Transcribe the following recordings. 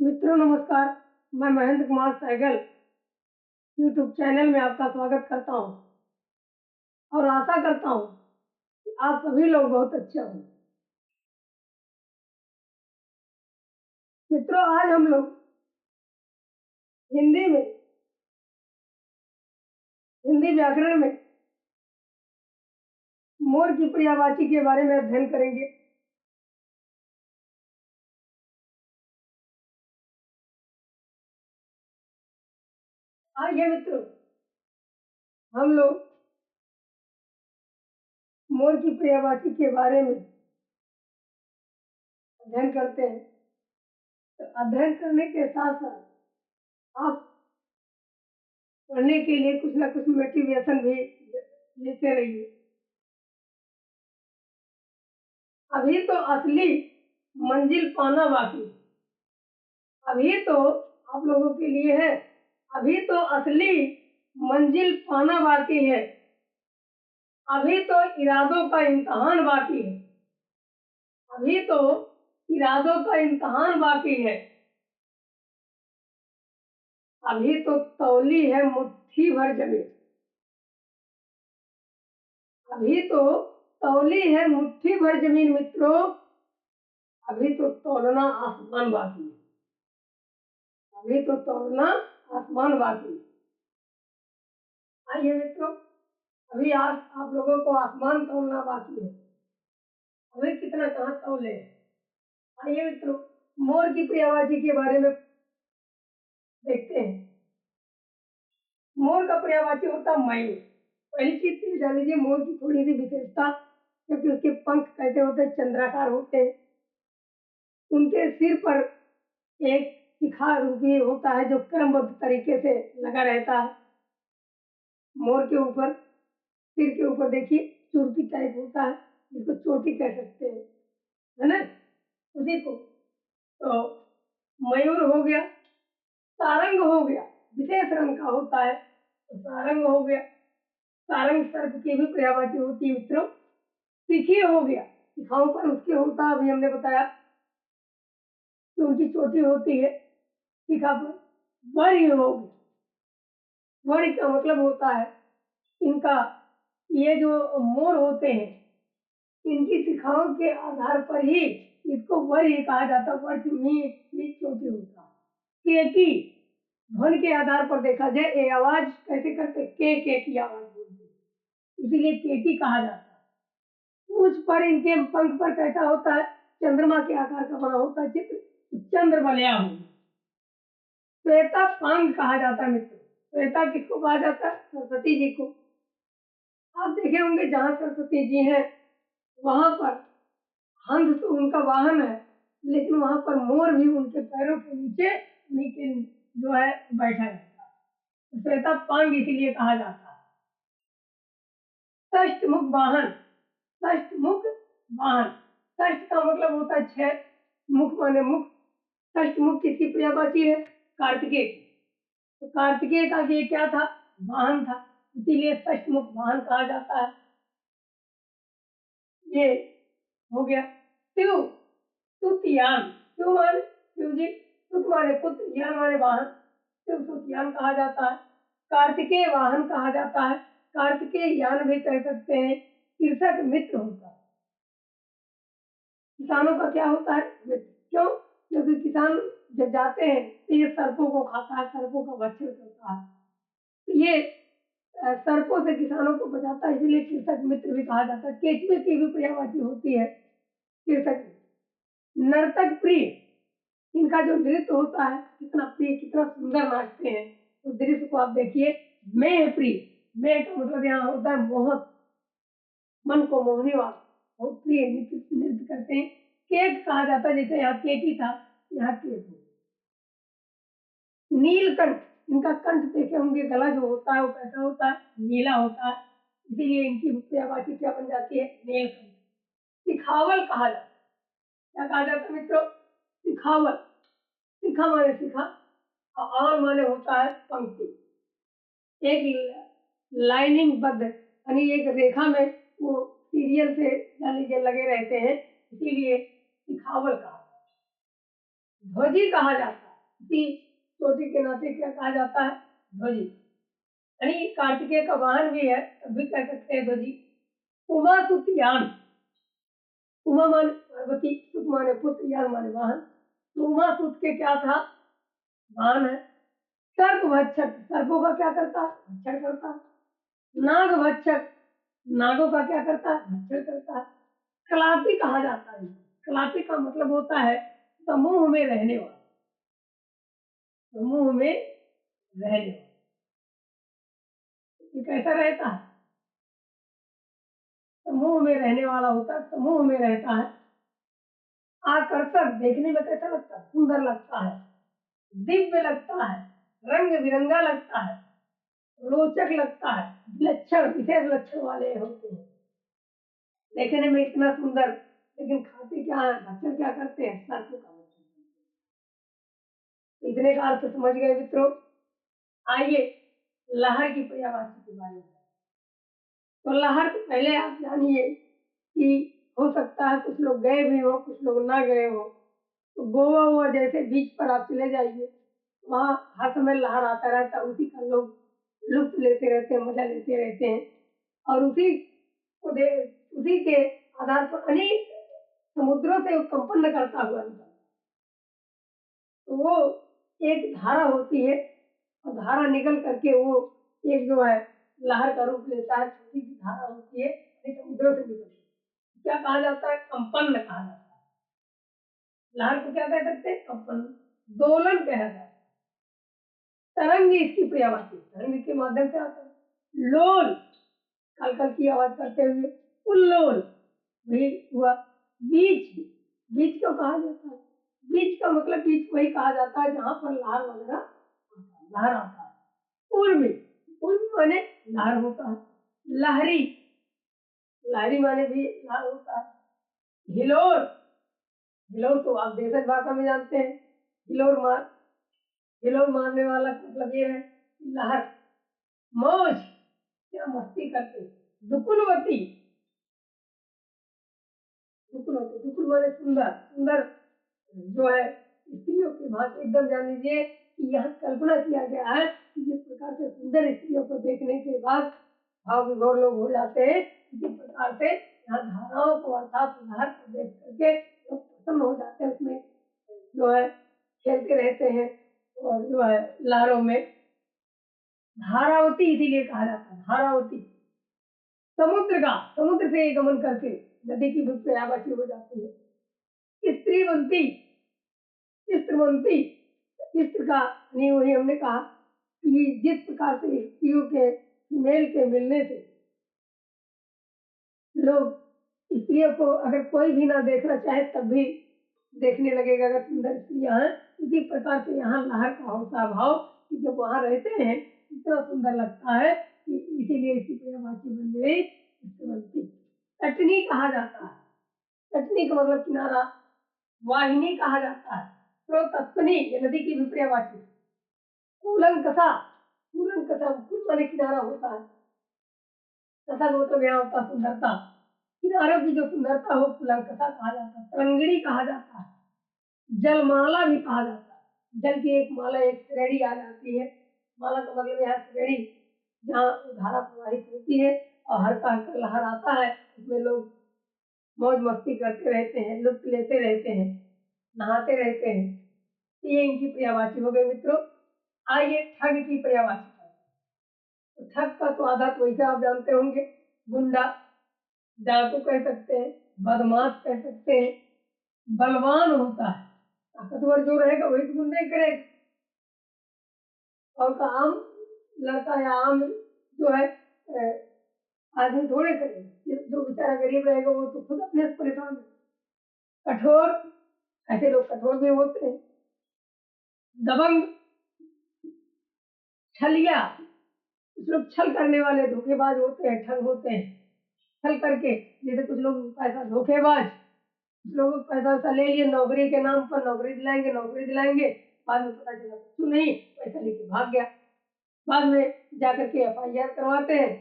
मित्रों नमस्कार। मैं महेंद्र कुमार सहगल यूट्यूब चैनल में आपका स्वागत करता हूं और आशा करता हूं कि आप सभी लोग बहुत अच्छे हों। मित्रों, आज हम लोग हिंदी व्याकरण में मोर की पर्यायवाची के बारे में अध्ययन करेंगे। आइए मित्रों, हम लोग मोर की पर्यायवाची के बारे में अध्ययन करते हैं। तो अध्ययन करने के साथ साथ आप पढ़ने के लिए कुछ ना कुछ मोटिवेशन भी लेते रहिए। अभी तो असली मंजिल पाना बाकी है। अभी तो आप लोगों के लिए है, अभी तो असली मंजिल पाना बाकी है। अभी तो इरादों का इम्तिहान बाकी है। अभी तो इरादों का इम्तिहान बाकी है। अभी तो तौली है मुट्ठी भर जमीन। अभी तो तौली है मुट्ठी भर जमीन मित्रों। अभी तो तौलना आसमान बाकी है। अभी तो तौलना आसमान बाकी है। आइए मित्रों, अभी आज आप लोगों को आसमान तौलना बाकी है। अभी कितना कहाँ तौले। आइए मित्रों, मोर की पर्यायवाची के बारे में देखते हैं। मोर का पर्यायवाची होता है मयूर। पहली चीज तो जान लीजिए मोर की थोड़ी सी विशेषता, क्योंकि उसके पंख कैसे होते हैं, चंद्राकार होते हैं। उनके सिर पर एक शिखा रूपी होता है जो क्रमबद्ध तरीके से लगा रहता है। मोर के ऊपर, सिर के ऊपर देखिए चुरकी टाइप होता है, जिसको चोटी कह सकते हैं, है ना, उसी को। तो मयूर हो गया। सारंग हो गया, विशेष रंग का होता है, तो सारंग हो गया। सारंग सर्प की भी पर्यायवाची होती है मित्रों। शिखी हो गया, शिखाओं पर उसके होता है, अभी हमने बताया कि उनकी चोटी होती है शिखा पर। वरी हो गया। वरी का मतलब होता है इनका, ये जो मोर होते हैं इनकी शिखाओं के आधार पर ही इसको वरी कहा जाता है। वर्ष में चोटी होता है। केकी, ध्वनि के आधार पर देखा जाए, ये आवाज कैसे करते, के की आवाज बोलते, इसीलिए केकी कहा जाता है। पूंछ पर, इनके पंख पर कैसा होता है, चंद्रमा के आकार का बना होता है चित्र, चंद्र बलिया हो। श्वेता पांग कहा जाता है मित्र। श्वेता किसको कहा जाता है, सरस्वती जी को। आप देखे होंगे जहाँ सरस्वती जी हैं वहां पर हंस तो उनका वाहन है, लेकिन वहां पर मोर भी उनके पैरों के नीचे नीचे जो है बैठा रहता है। श्वेता पांग इसीलिए कहा जाता है। षष्ठ मुख वाहन, षष्ठ मुख वाहन, षष्ठ का मतलब होता है छह, मुख माने मुख। षष्ठ मुख किसकी पर्यायवाची है, कार्तिकेय की। तो कार्तिकेय का ये क्या था, वाहन था, इसीलिए षष्ठ मुख वाहन कहा जाता है। ये हो गया। शिव, सुतयान, शिव माने शिव जी, सुत माने पुत्र, यान माने वाहन, शिव सुतयान कहा जाता है। कार्तिकेय वाहन कहा जाता है। कार्तिकेय यान भी कह सकते हैं। कृषक मित्र होता है, किसानों का क्या होता है, मित्र। क्यों, क्योंकि किसान जब जाते हैं तो ये सर्पों को खाता है, सर्पों का भक्षण करता है, तो ये सर्पों से किसानों को बचाता है, इसलिए कृषक मित्र भी कहा जाता है। केचुए की भी पर्यायवाची होती है कृषक। नर्तक प्रिय, इनका जो नृत्य होता है कितना प्रिय, कितना सुंदर नाचते हैं, उस दृश्य को आप देखिए। मेह प्रिय, मेह का मतलब यहाँ होता है मोहक, मन को मोहने वाला, बहुत प्रिय नृत्य करते हैं। केक कहा जाता है, जैसे यहाँ केकी था, यहाँ केक हो। नीलकंठ, इनका कंठ देखे होंगे, गला जो होता है वो कैसा होता है, नीला होता है, इसीलिए इनकी पर्यायवाची क्या बन जाती है, नीलकंठ। सिखावल कहा जाता है, क्या कहा जाता है मित्रों, सिखावल। शिखा माने शिखा, और माने होता है पंक्ति, एक लाइनिंग बद्ध, यानी एक रेखा में वो सीरियल से मान लीजिए लगे रहते हैं, इसीलिए सिखावल कहा जाता है। ध्वजी कहा जाता है, इसी चोटी के नाते क्या कहा जाता है? ध्वजी। यानी कार्तिकेय का वाहन भी है, तब भी कह सकते हैं ध्वजी। उमा सुत यान, उमा माने पार्वती, सुत माने पुत्र, यान माने वाहन। तो उमा सुत के क्या था? वाहन है। सर्प भक्षक, सर्पों का क्या करता है? भक्षण करता है। नाग भक्षक, नागों का क्या करता है? भक्षण करता है। कलापी कहा जाता है। कलापी का मतलब होता है समूह में रहने वाला, समूह में रहने वाला। ये कैसा रहता है? समूह में रहने वाला होता है, समूह में रहता है। आकर्षक, देखने में कैसा लगता है? सुंदर लगता है, दिव्य लगता है, रंग बिरंगा लगता है, रोचक लगता है, विलक्षण, विशेष लक्षण वाले होते हैं। देखने में इतना सुंदर, लेकिन खाते क्या है? भक्षण क्या करते हैं? सर्पों का भक्षण। इतने का अर्थ समझ गए मित्रों। आइए लहर की पर्यायवाची के बारे में। तो लहर तो पहले आप जानिए कि हो सकता है कुछ लोग गए भी हो, कुछ लोग ना गए हो। तो गोवा हुआ जैसे बीच पर आप चले जाइए, वहाँ हर समय लहर आता रहता है, उसी का लोग लुत्फ लेते रहते हैं, मजा लेते रहते हैं। और उसी के आधार पर अनेक समुद्रों से कंपन करता हुआ निकलता है। तो वो एक धारा होती है, और धारा निकल करके वो एक जो है लहर का रूप लेता है। छोटी सी धारा होती है, समुद्रों से निकलती है। क्या कहा जाता है? कंपन कहा जाता है। लहर को क्या कह सकते हैं? कंपन, दोलन कहा जाता है। तरंग इसकी पर्यायवाची, तरंग के माध्यम से आता है। लोल, कल कल की आवाज करते हुए उल्लोल भी हुआ। बीच, बीच क्यों कहा जाता है? बीच का मतलब बीच वही कहा जाता है जहां पर लहर वगैरह लहर आता है। उर्मी, उर्मी माने लहर होता है। लहरी, लहरी माने भी लहर होता है। हिलोर, हिलोर तो आप देशज भाषा में जानते हैं। हिलोर मार, हिलोर मारने वाला मतलब ये है लहर। मौज, क्या मस्ती करते। दुकुलवती, दुकुलवती, दुकुल माने सुंदर, सुंदर जो है स्त्रियों की भांति। एकदम जान लीजिए कि यहाँ कल्पना किया गया है कि जिस प्रकार से सुंदर स्त्रियों को देखने के बाद भाव विभोर लोग हो जाते हैं, इसी प्रकार से यहाँ धाराओं को अर्थात लहर को देख करके लोग प्रसन्न हो जाते हैं, उसमें जो है खेलते रहते हैं। और जो है लहरों में धारावती इसीलिए कहा जाता है, धारावती। समुद्र का, समुद्र से गमन करके नदी की भी पर्यायवाची हो जाती है। स्त्रीवंती, स्त्रीवंती, स्त्री का नहीं, वही हमने कहा कि जिस प्रकार से स्त्रियों के मेल के मिलने से लोग स्त्रियों को अगर कोई भी ना देखना चाहे तब भी देखने लगेगा अगर सुंदर स्त्रियां हैं। इसी प्रकार से यहाँ लहर का होता भाव कि जब वहां रहते हैं इतना सुंदर लगता है कि इसीलिए इसकी पर्यायवाची बन गई स्त्रीवंती। तटनी कहा जाता है, तटनी का मतलब किनारा। वाहिनी कहा जाता है। प्रोतस्पनी, ये नदी की भी पर्यायवाची। कूलंकसा, कूलंकसा कुल माने किनारा होता है। कसा का मतलब यहाँ होता सुंदरता, किनारों की जो सुंदरता हो कूलंकसा कहा जाता है। तरंगिणी कहा जाता है। जलमाला भी कहा जाता है। जल की एक माला, एक श्रेणी आ जाती है। माला का मतलब यहाँ श्रेणी, जहाँ धारा प्रवाहित होती है और हल्का हल्का लहर आता है, उसमें लोग मौज मस्ती करते रहते हैं, लुत्फ लेते रहते हैं, नहाते रहते हैं। तो ये इनकी पर्यायवाची हो गई मित्रों। आइए ठग की पर्यायवाची। तो ठग का तो आधा तो वैसे आप जानते होंगे, गुंडा, डाकू कह सकते हैं, बदमाश कह सकते हैं। बलवान होता है, ताकतवर जो रहेगा वही तो गुंडे करेगा। और का आम लड़का या आम जो है आदमी थोड़े करेगा। जो बेचारा गरीब रहेगा वो तो खुद अपने से परेशान है। कठोर, ऐसे लोग कठोर भी होते हैं। दबंग, छलिया, कुछ लोग छल करने वाले धोखेबाज होते हैं, ठग होते हैं। छल करके, जैसे कुछ लोग पैसा धोखेबाज, कुछ लोगों को पैसा वैसा ले लिए नौकरी के नाम पर, नौकरी दिलाएंगे, नौकरी दिलाएंगे, बाद में पता चला कुछ नहीं, पैसा लेके भाग गया। बाद में जाकर के एफआईआर करवाते हैं,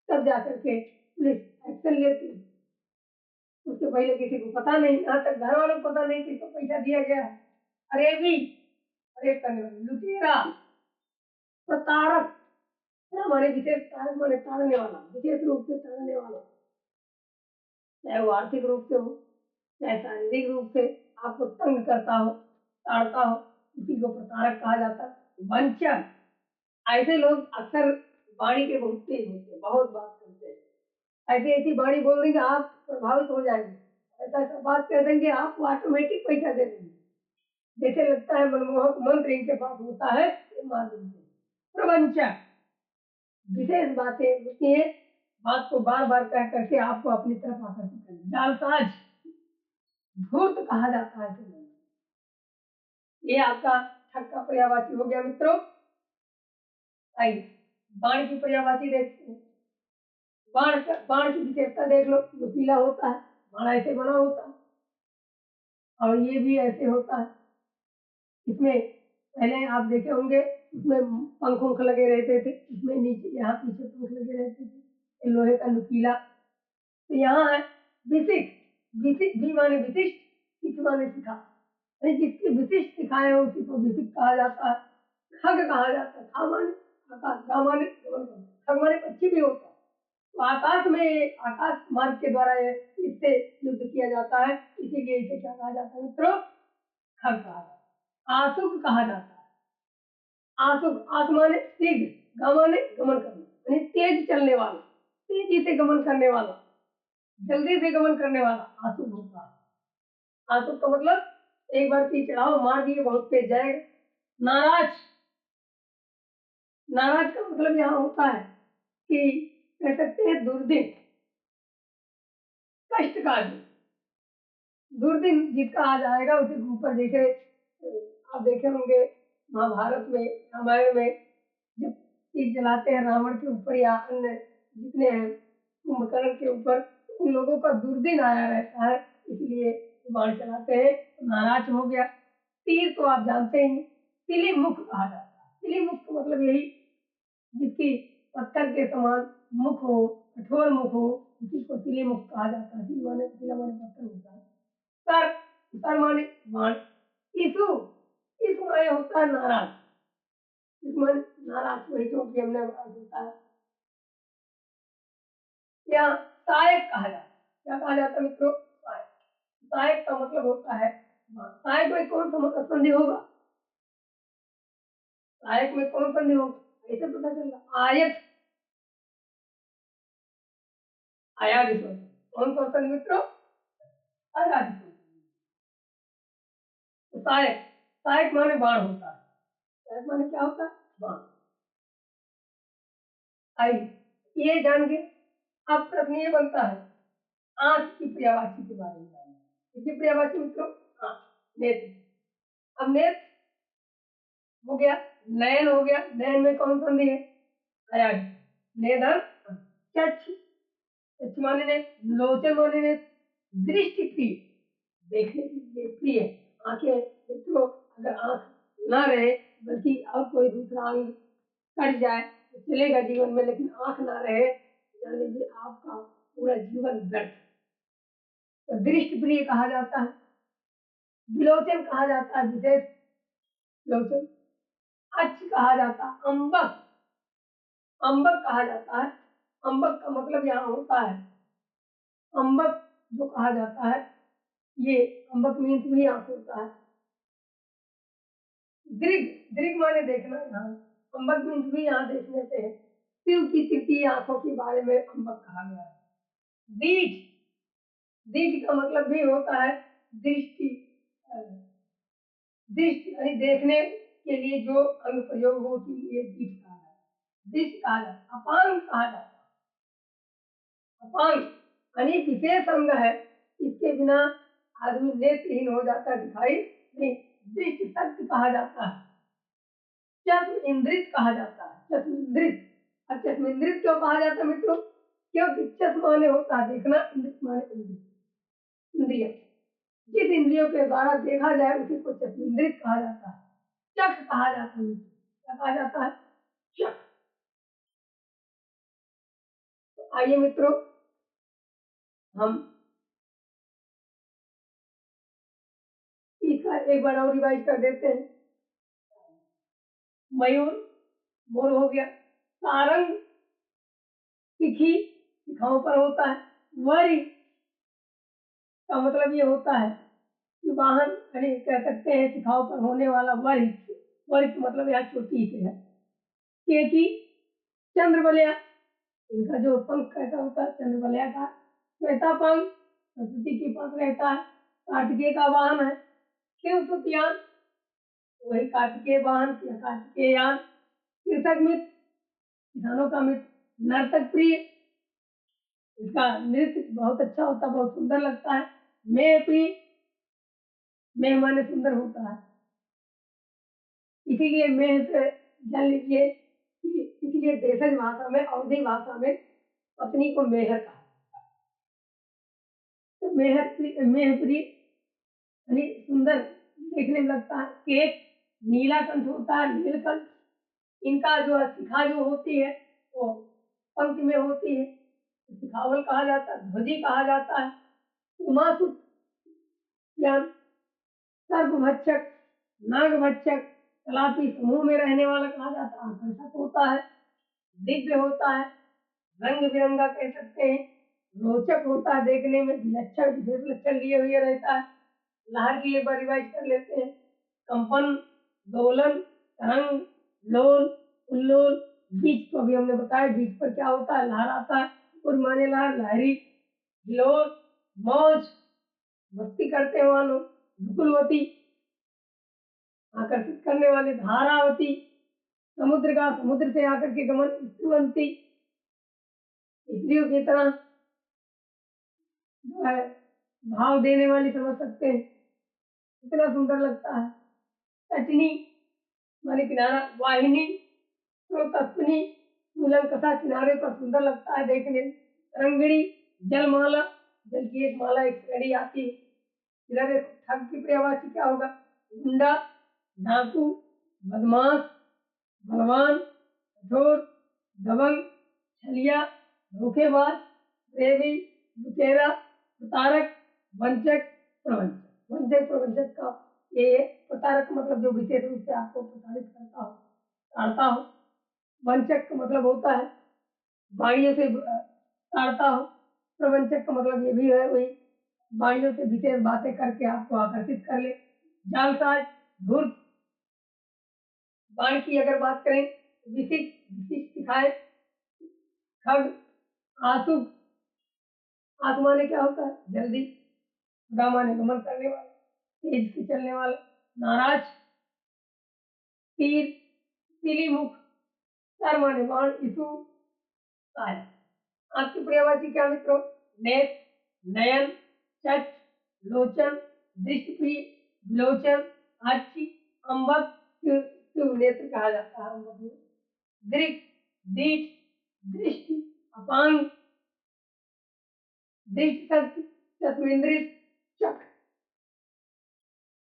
तब जाकर के पुलिस एक्शन लेती है। उसके पहले किसी को पता नहीं, यहाँ तक घर वालों को पता नहीं किसको पैसा दिया गया। अरे भी रेप करने वाले, लुटेरा, प्रताड़क, माने विशेष ताड़क माने ताड़ने वाला, विशेष रूप से ताड़ने वाला, चाहे वो आर्थिक रूप से हो, चाहे शारीरिक रूप से आपको तंग करता हो, ताड़ता हो, उसी को प्रताड़क कहा जाता है। वंचक, ऐसे लोग अक्सर वाणी के बहुत तेज होते हैं, बहुत बात करते हैं, ऐसी ऐसी वाणी बोल देंगे आप प्रभावित हो जाएंगे, ऐसा ऐसा बात कर देंगे आपको ऑटोमेटिक पैसा दे देंगे, जैसे लगता है मनमोहक मंत्र इनके पास होता है, ये मार देंगे। प्रवंचक, विशेष बातें होती है, बात को बार बार कह करके आपको अपनी तरफ आकर्षित करें। जालसाज, धूर्त कहा जाता है इसे। ये आपका ठग का पर्यायवाची हो गया मित्रों। आइए बाण की पर्यायवाची देखते हैं। बाण की विशेषता देख लो, नुकीला होता है, बाण ऐसे बना होता है और ये भी ऐसे होता है। इसमें पहले आप देखे होंगे, इसमें पंख उंख लगे रहते थे, इसमें नीचे यहाँ पीछे पंख लगे रहते थे, लोहे का नुकीला। तो यहाँ है विशिष्ट, विशिष्ट भी माने विशिष्ट, सिख माने सिखा, जिसकी विशिष्ट सिखाए हो उसी को विशिष्ट कहा जाता है। खग कहा जाता है, खा माने आकाश, गा माने खग माने पक्षी भी होता है। तो आकाश में, आकाश मार्ग के द्वारा इससे युद्ध किया जाता है, इसीलिए इसे क्या कहा जाता है मित्रों? खग कहा जाता है। आसुक कहा जाता है, आसुक, आस माने शीघ्र, गा माने गमन करना, यानी तेज चलने वाला, तेजी से गमन करने वाला, जल्दी से गमन करने वाला आसुक होता है। आसुक का मतलब एक बार पीछे आओ मार दिए बहुत तेज जाएगा। नाराज, नाराज का मतलब यहाँ होता है कि कह सकते हैं दुर्दिन, कष्टकारी, दुर्दिन जिसका आ जाएगा उसी के ऊपर। जैसे आप देखे होंगे महाभारत में, रामायण में, जब तीर चलाते हैं रावण के ऊपर या अन्य जितने हैं कुंभकर्ण के ऊपर, उन लोगों का दुर्दिन आया रहता है, इसलिए बाण चलाते हैं। तो नाराज हो गया। तीर तो आप जानते ही, तिली मुख कहा जाता है। तिली मुख का मतलब यही, जिसकी पत्थर के समान मुख हो, कठोर मुख हो, उसी को तिली मुख कहा जाता है। तिला माने पत्थर होता है। सर, सर माने बाण। ईसु, इस माने होता है नाराज, इस माने नाराज, वही जो कि हमने बताया। या सहायक कहा जाता है, क्या कहा जाता है मित्रों? सहायक। सहायक का मतलब होता है बाण। सहायक में कौन सा संधि होगा? सहायक में कौन संधि होगा ऐसे पता चल रहा? आयत, आयादि संधि। कौन सा संधि मित्रों? आयादि संधि। तो सहायक, सहायक माने बाण होता है। सहायक माने क्या होता है? बाण। आइए ये जान के अब प्रश्न ये बनता है, आंख की पर्यायवाची के बारे में जानना। इसकी पर्यायवाची मित्रों आंख, नेत्र। अब नेत्र हो गया, नयन हो गया, नयन में कौन संधि है? आयादि। नेदर, चक्षु, चक्षु माने ने, लोचन माने ने, दृष्टि प्रिय, देखने के लिए प्रिय। आंखें मित्रों, अगर आंख ना रहे बल्कि और कोई दूसरा अंग कट जाए तो चलेगा जीवन में, लेकिन आंख ना रहे जान लीजिए आपका पूरा जीवन व्यर्थ। तो दृष्टि प्रिय कहा जाता है। विलोचन कहा जाता है, विशेष लोचन। अक्ष कहा जाता है। अंबक, अंबक कहा जाता है। अंबक का मतलब यहाँ होता है, अंबक जो कहा जाता है, ये अंबक मीन्स भी आंख होता है। दृग, दृग माने देखना, यहाँ अंबक मीन्स भी यहाँ देखने से है। शिव की तृतीय आंखों के बारे में अंबक कहा गया है। दीठ, दीठ का मतलब भी होता है दृष्टि, दृष्टि यानी देखने के लिए जो अंग प्रयोग होती है, दीठ कहा जाता है, दृष्टि कहा जाता है। अपांग कहा जाता है। अपांग यानी विशेष अंग है, इसके बिना आदमी नेत्रहीन हो जाता है, दिखाई नहीं। दृष्टि शक्ति कहा जाता है। चश्म इंद्रित कहा जाता है, चश्म इंद्रित। अब चश्म इंद्रित क्यों कहा जाता है मित्रों? क्योंकि चश्म माने होता है देखना, इंद्रित माने इंद्रिय, जिस इंद्रियों के द्वारा देखा जाए उसी को चश्म इंद्रित कहा जाता है। चक कहा जाता है, क्या कहा जाता है? चक। तो आइए मित्रों, हम इसका एक बार और रिवाइज कर देते हैं। मयूर मोर हो गया। सारंग तिखी शिखाओं पर होता है। वरी का मतलब ये होता है कि वाहन, यानी कह सकते हैं शिखाओं पर होने वाला वरी। वरी का मतलब यहाँ चोटी से है। केकी चंद्रवलया, इनका जो पंख कैसा होता है चंद्रवलया का। श्वेता पंख सरस्वती की पंख रहता है। कार्तिकेय का वाहन है शिव सुतियान, वही कार्तिकेय वाहन या कार्तिकेय यान। कृषक मित्र, किसानों का मित्र। नर्तक प्रिय, इसका नृत्य बहुत अच्छा होता है, बहुत सुंदर लगता है। मेह प्रिय, मेह माने सुंदर होता है, इसीलिए मेह से जान लीजिए कि इसलिए देशज भाषा में, अवधी भाषा में पत्नी को मेहर कहा। तो मेह प्रिय यानी सुंदर देखने में लगता है। केक नीलाकंठ होता है, नीलकंठ। इनका जो है शिखा जो होती है वो पंख में होती है, शिखावल कहा जाता है, ध्वजी कहा जाता है। उमासुत ज्ञान, सर्पभक्षक, नागभक्षक, कलापी समूह में रहने वाला कहा जाता है। आकर्षक होता है, दिव्य होता है, रंग बिरंगा कह सकते हैं, रोचक होता है देखने में, विलक्षण विशेष लक्षण लिए हुए रहता है। लहर की एक बार रिवाइज कर लेते हैं। कंपन, दोलन, तरंग, लोल, उल्लोल। बीच को अभी हमने बताया, बीच पर क्या होता है, लहर आता है। और माने लहर, लहरी, हिलोर, मौज, मस्ती करते हुआ लोग। धुकुलवती, आकर्षित करने वाले। धारावती, समुद्र का समुद्र से आकर के गमन। स्त्रीवंती, स्त्रियों की तरह जो है भाव देने वाली, समझ सकते हैं, इतना सुंदर लगता है। तटनी माने किनारा। वाहिनी, प्रोतस्विनी, कूलंकषा, किनारे पर सुंदर लगता है देखने में। रंगिणी, जलमाला, जल की एक माला, एक श्रेणी आती है। इधर देखो ठग की पर्यायवाची क्या होगा, गुंडा, डाकू, बदमाश, बलवान, कठोर, दबंग, छलिया, धोखेबाज, प्रेमी, लुटेरा, प्रतारक, वंचक, प्रवंचक। वंचक प्रवंचक का ये प्रतारक मतलब जो विशेष रूप से आपको प्रताड़ित करता हो, ताड़ता हो। वंचक का मतलब होता है वाणियों से ताड़ता हो। प्रवंचक का मतलब ये भी है वही, वाणियों से विशेष बातें करके आपको आकर्षित कर ले। जालसाज, धूर्त। बाण की अगर बात करें, विशिष्ट विशिष्ट सिखाए। खग, आसुक, आसु माने क्या होता है, जल्दी। गा माने गमन करने वाला, तेज से चलने वाला। नाराज, तीर, तिली मुख। सर माने बाण, इशु, साय। आपकी पर्यायवाची क्या मित्रों, नेत्र, नयन, चक्ष, लोचन, दृष्टि, विलोचन, आक्षी, अम्बक, नेत्र कहा जाता है अम्बक में। दृक, दीठ, दृष्टि, अपांग, दृष्टि शक्ति, चश्मेंद्रिय, चक।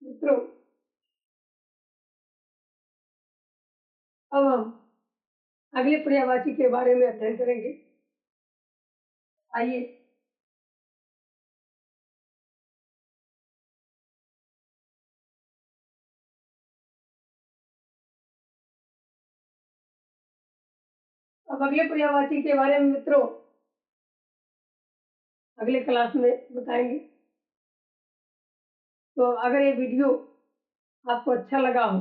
मित्रों अब हम अगले पर्यायवाची के बारे में अध्ययन करेंगे। आइए अब अगले पर्यायवाची के बारे में मित्रों अगले क्लास में बताएंगे। तो अगर ये वीडियो आपको अच्छा लगा हो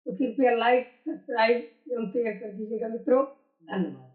तो कृपया लाइक, सब्सक्राइब एवं शेयर कर दीजिएगा मित्रों। धन्यवाद।